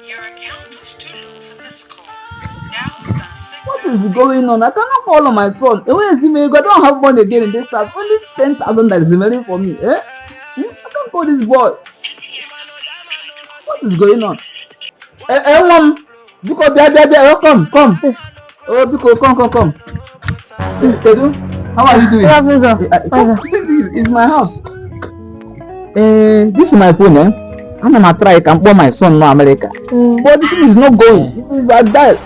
Your account is too low for this call. Dial star What is going on? I cannot call on my son. Where is he? I don't have money again in this house. Only 10,000 that is remaining for me. I can't call this boy. What is going on? Mom. Biko, there. Come. Oh, Biko, come. Kedu, how are you doing? It's my house. This is my phone, I'm gonna try. I can call my son in America. But this thing is not going. It is like that.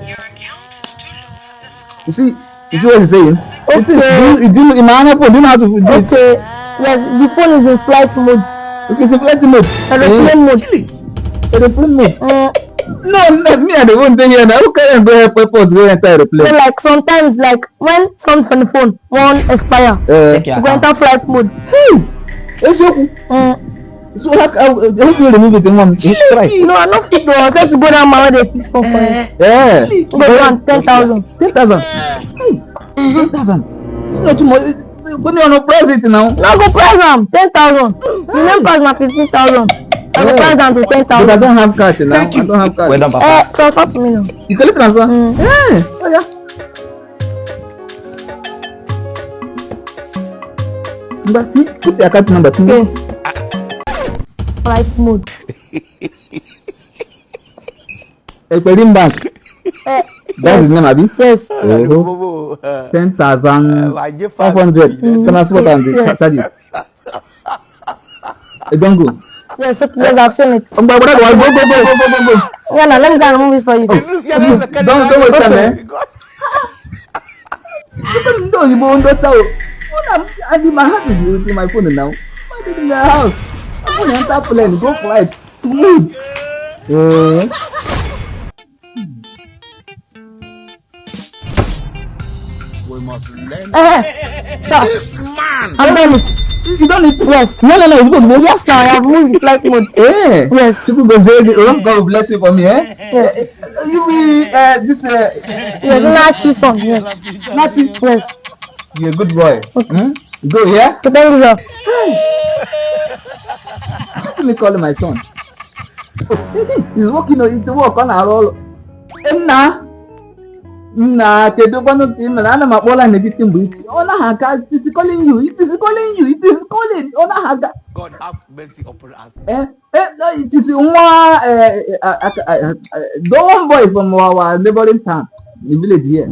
Your account is too low for this call. You see what he's saying? Okay. Do you know how to do it? Okay. Yes, the phone is in flight mode. Okay, it's in flight mode. Aeroplane mode. Aeroplane mode. No, me and the one thing here now. Who can go airport go enter aeroplane? So like sometimes like when some from the phone won't expire, Check your you go enter flight mode. Hey, so how you remove it in one? Try. No, I not fit though. I got to go down my way they fix phone for you. Yeah. Go down 10,000. 10,000. Hey, 10,000. It's not too much. When you no price it now. No go price am 10,000. The name price na 15,000. I go price am to 10,000. But I don't have cash now. I don't have cash. Well done, Papa. Transfer to me now. You can transfer? Yeah. Oh yeah. Number two, put the account number two. Okay. Flight mode. Experim Bank. That's his name, Abi? Yes. 10,500. Transport and the charges. Don't go. Yes, okay, yes, I've seen it. Go. Yeah, now let me go and remove this for you. Don't waste time, No, you won't tell. I did my house with my phone now. I did in the house. I'm going to enter plane, go flight. Move. We must learn. This man. I'm done it. You don't need. Yes. No. It's supposed to go. Yes, now I have moved the flight mode. Yes. People go say, God will bless you for me, Yes. You be this. Yes, Nachi son. Yes. Nachi. Yes. You're a good boy. Okay. Go here. But thank you, sir. Let me call my son. He's working on it to work on our roll. Kedu kwanu tim na ma bola na bitin buiti. Ona haka, it is calling you. It is calling. Ona haka. God have mercy upon us. No, it is one boy from our neighboring town, the village here.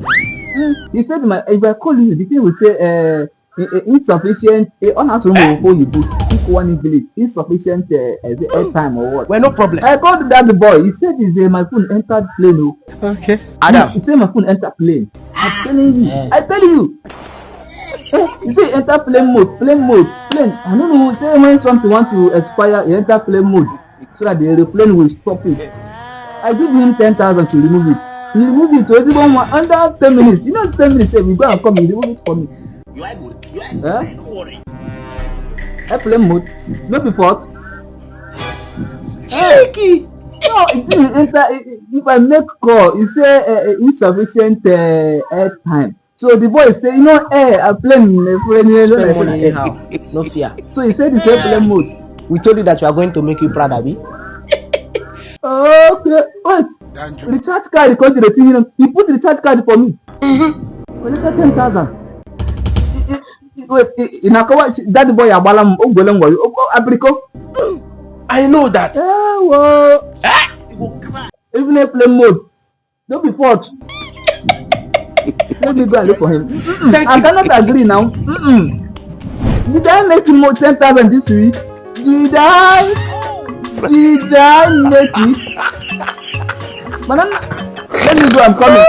He said, if I call you, the thing will say insufficient. On us before you boost. One village insufficient airtime or what? Well, no problem. I called that boy. He said, my phone entered plane. Okay. Adam. He said my phone entered plane. I'm telling you. I tell you. You say enter plane mode. I don't know. Say when something want to expire, you enter plane mode so that the airplane will stop it. I give him 10,000 to remove it. He remove it to everyone under 10 minutes. 10 minutes. We go and come. He remove it for me. You are good. Don't worry. Airplane mode. No be fault. Cheeky. No, it didn't enter. If I make call, you say insufficient airtime. So the boy say, airplane. Spend money anyhow. No fear. So he said it's airplane mode. We told you that we are going to make you proud, Abi. Okay. Wait. Recharge card. He put the recharge card for me. Collected 10,000. Wait, that boy abalam Abrico. I know that. Even a play mode. Don't be fault. Let me go and look for him. I cannot agree now. Did I make him more 10,000 this week? Did I make it? Let me go. I'm coming.